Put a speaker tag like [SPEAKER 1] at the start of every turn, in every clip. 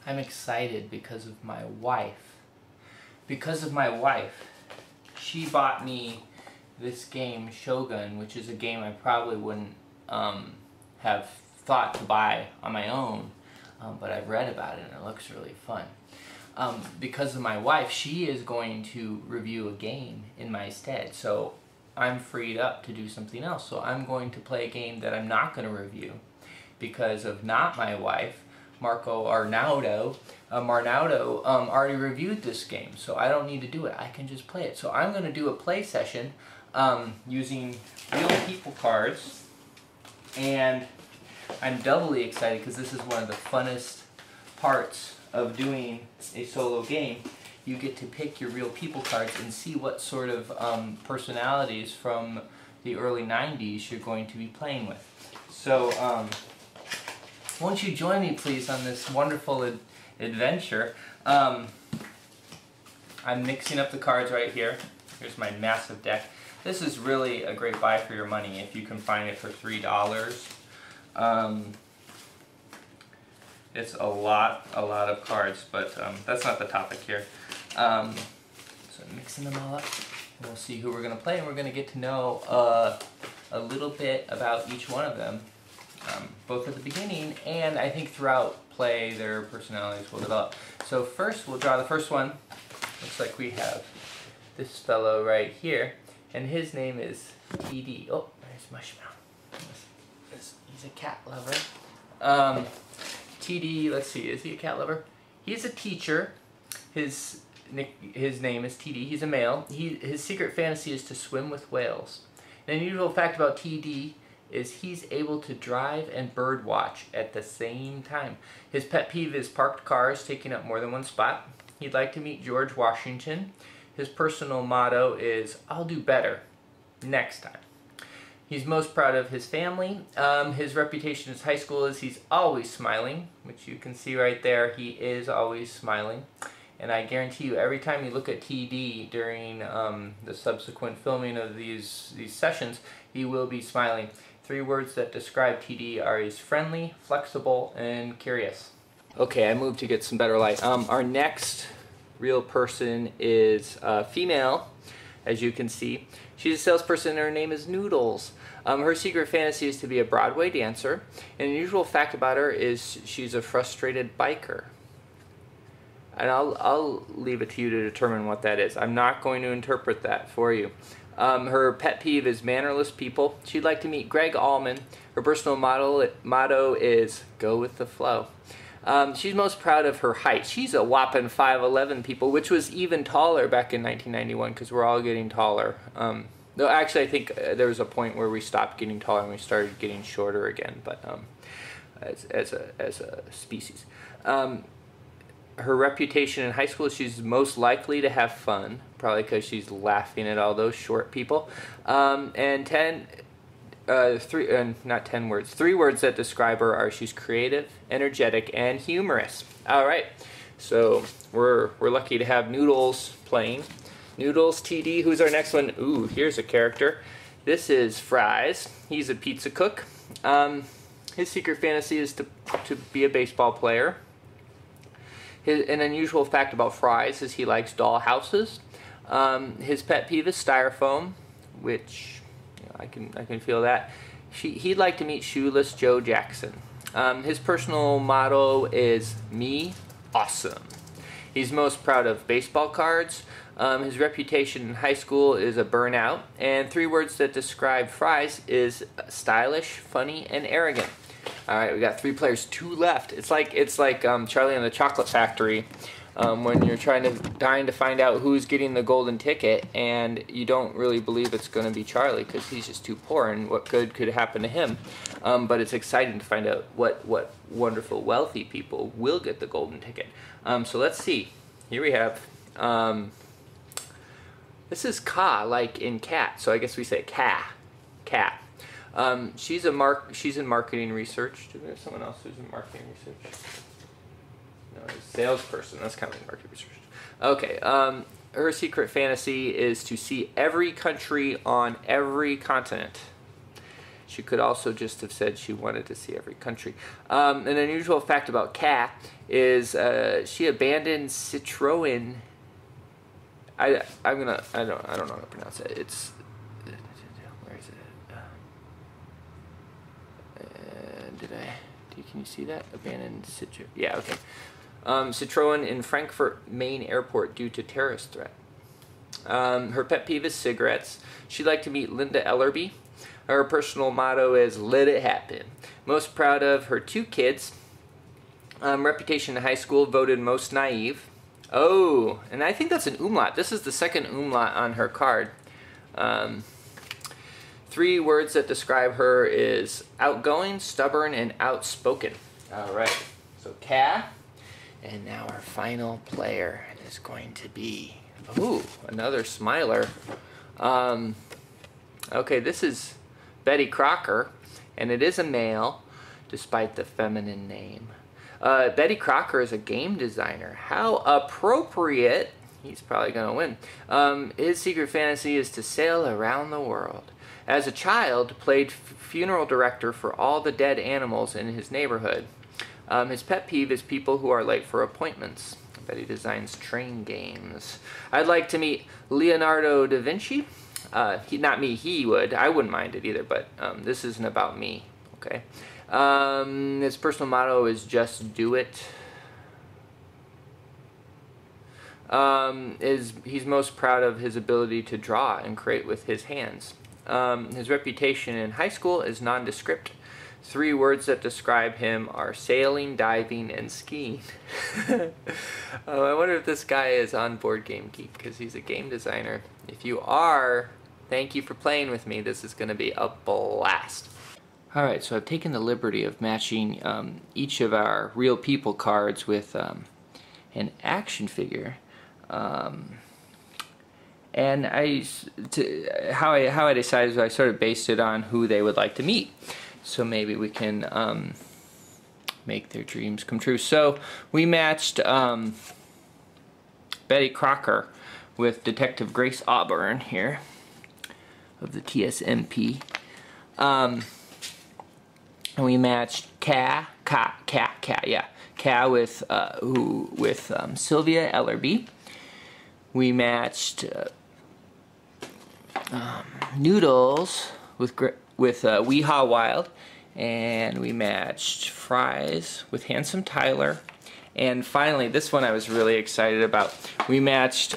[SPEAKER 1] I'm excited because of my wife. Because of my wife, she bought me this game, Shogun, which is a game I probably wouldn't have thought to buy on my own, but I've read about it and it looks really fun. Because of my wife, she is going to review a game in my stead, so I'm freed up to do something else. So I'm going to play a game that I'm not going to review because of not my wife. Marnaudo already reviewed this game, so I don't need to do it. I can just play it. So I'm going to do a play session using real people cards, and I'm doubly excited because this is one of the funnest parts of doing a solo game. You get to pick your real people cards and see what sort of personalities from the early 90s you're going to be playing with. So won't you join me please on this wonderful adventure. I'm mixing up the cards right here. Here's my massive deck. This is really a great buy for your money if you can find it for $3. It's a lot of cards, but that's not the topic here. So I'm mixing them all up, and we'll see who we're going to play, and we're going to get to know a little bit about each one of them, both at the beginning, and I think throughout play their personalities will develop. So first, we'll draw the first one. Looks like we have this fellow right here, and his name is TD. Oh, there's Mushmouth. He's a cat lover. TD, let's see, is he a cat lover? He's a teacher. His name is TD. He's a male. His secret fantasy is to swim with whales. An unusual fact about TD is he's able to drive and bird watch at the same time. His pet peeve is parked cars taking up more than one spot. He'd like to meet George Washington. His personal motto is, "I'll do better next time." He's most proud of his family. His reputation in high school is he's always smiling, which you can see right there. He is always smiling. And I guarantee you, every time you look at TD during the subsequent filming of these sessions, he will be smiling. 3 words that describe TD are he's friendly, flexible, and curious. Okay, I moved to get some better light. Our next real person is female, as you can see. She's a salesperson and her name is Noodles. Her secret fantasy is to be a Broadway dancer. And an unusual fact about her is she's a frustrated biker. And I'll leave it to you to determine what that is. I'm not going to interpret that for you. Her pet peeve is mannerless people. She'd like to meet Greg Allman. Her personal motto is go with the flow. She's most proud of her height. She's a whopping 5'11", people, which was even taller back in 1991 because we're all getting taller. No, actually, I think there was a point where we stopped getting taller and we started getting shorter again, but as a species. Her reputation in high school is she's most likely to have fun, probably because she's laughing at all those short people. And 3 words that describe her are she's creative, energetic, and humorous. All right, so we're lucky to have Noodles playing. Noodles, TD, who's our next one? Ooh, here's a character. This is Fries. He's a pizza cook. His secret fantasy is to be a baseball player. An unusual fact about Fries is he likes doll houses. His pet peeve is styrofoam, which I can feel that. He'd like to meet Shoeless Joe Jackson. His personal motto is me awesome. He's most proud of baseball cards. His reputation in high school is a burnout. And 3 words that describe Fries is stylish, funny, and arrogant. All right, we got 3 players, 2 left. It's like Charlie and the Chocolate Factory when you're dying to find out who's getting the golden ticket, and you don't really believe it's going to be Charlie because he's just too poor, and what good could happen to him? But it's exciting to find out what wonderful wealthy people will get the golden ticket. So let's see. Here we have. This is Ka, like in cat. So I guess we say cat. She's in marketing research. Do we have someone else who's in marketing research? No, a salesperson. That's kind of like marketing research. Okay. Her secret fantasy is to see every country on every continent. She could also just have said she wanted to see every country. An unusual fact about Kat is she abandoned Citroën. I don't know how to pronounce it. It's, where is it? Can you see that? Abandoned Citroën. Yeah, okay. Citroën in Frankfurt Main Airport due to terrorist threat. Her pet peeve is cigarettes. She'd like to meet Linda Ellerby. Her personal motto is "Let it happen." Most proud of her 2 kids. Reputation in high school, voted most naive. Oh, and I think that's an umlaut. This is the second umlaut on her card. 3 words that describe her is outgoing, stubborn, and outspoken. All right, so Ka. And now our final player is going to be, ooh, another smiler. Okay, this is Betty Crocker, and it is a male, despite the feminine name. Betty Crocker is a game designer. How appropriate. He's probably going to win. His secret fantasy is to sail around the world. As a child, played funeral director for all the dead animals in his neighborhood. His pet peeve is people who are late for appointments. Betty designs train games. I'd like to meet Leonardo da Vinci. Not me, he would. I wouldn't mind it either, but this isn't about me. Okay. His personal motto is just do it. He's most proud of his ability to draw and create with his hands. His reputation in high school is nondescript. 3 words that describe him are sailing, diving, and skiing. I wonder if this guy is on Board Game Geek, because he's a game designer. If you are, thank you for playing with me. This is going to be a blast. Alright, so I've taken the liberty of matching each of our real people cards with an action figure. And how I decided is I sort of based it on who they would like to meet. So maybe we can make their dreams come true. So we matched Betty Crocker with Detective Grace Auburn here of the TSMP. And we matched Ka with Sylvia Ellerby. We matched Noodles with Weehaw Wild, and we matched Fries with Handsome Tyler, and finally, this one I was really excited about. We matched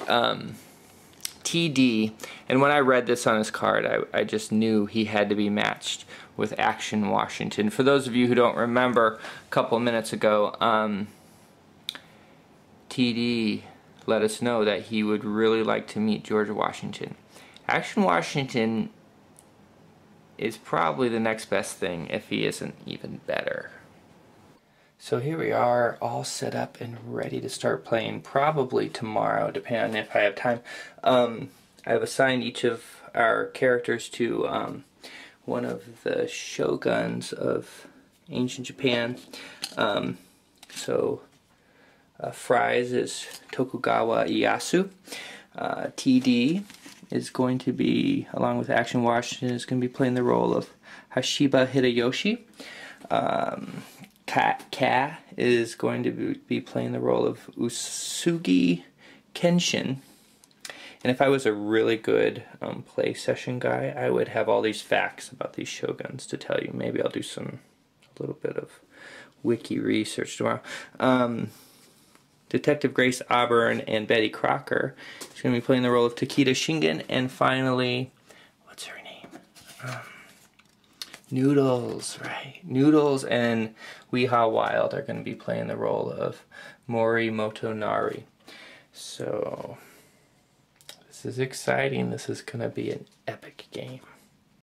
[SPEAKER 1] TD, and when I read this on his card, I just knew he had to be matched with Action Washington. For those of you who don't remember, a couple minutes ago, TD let us know that he would really like to meet George Washington. Action Washington is probably the next best thing, if he isn't even better. So here we are, all set up and ready to start playing, probably tomorrow, depending on if I have time. I have assigned each of our characters to one of the shoguns of ancient Japan. Fries is Tokugawa Ieyasu. TD is going to be, along with Action Washington, is going to be playing the role of Hashiba Hideyoshi. Ka is going to be playing the role of Usugi Kenshin. And if I was a really good play session guy, I would have all these facts about these shoguns to tell you. Maybe I'll do a little bit of wiki research tomorrow. Detective Grace Auburn and Betty Crocker. She's going to be playing the role of Takeda Shingen. And finally, what's her name? Noodles, right. Noodles and Weehaw Wild are going to be playing the role of Mori Motonari. So, this is exciting. This is going to be an epic game.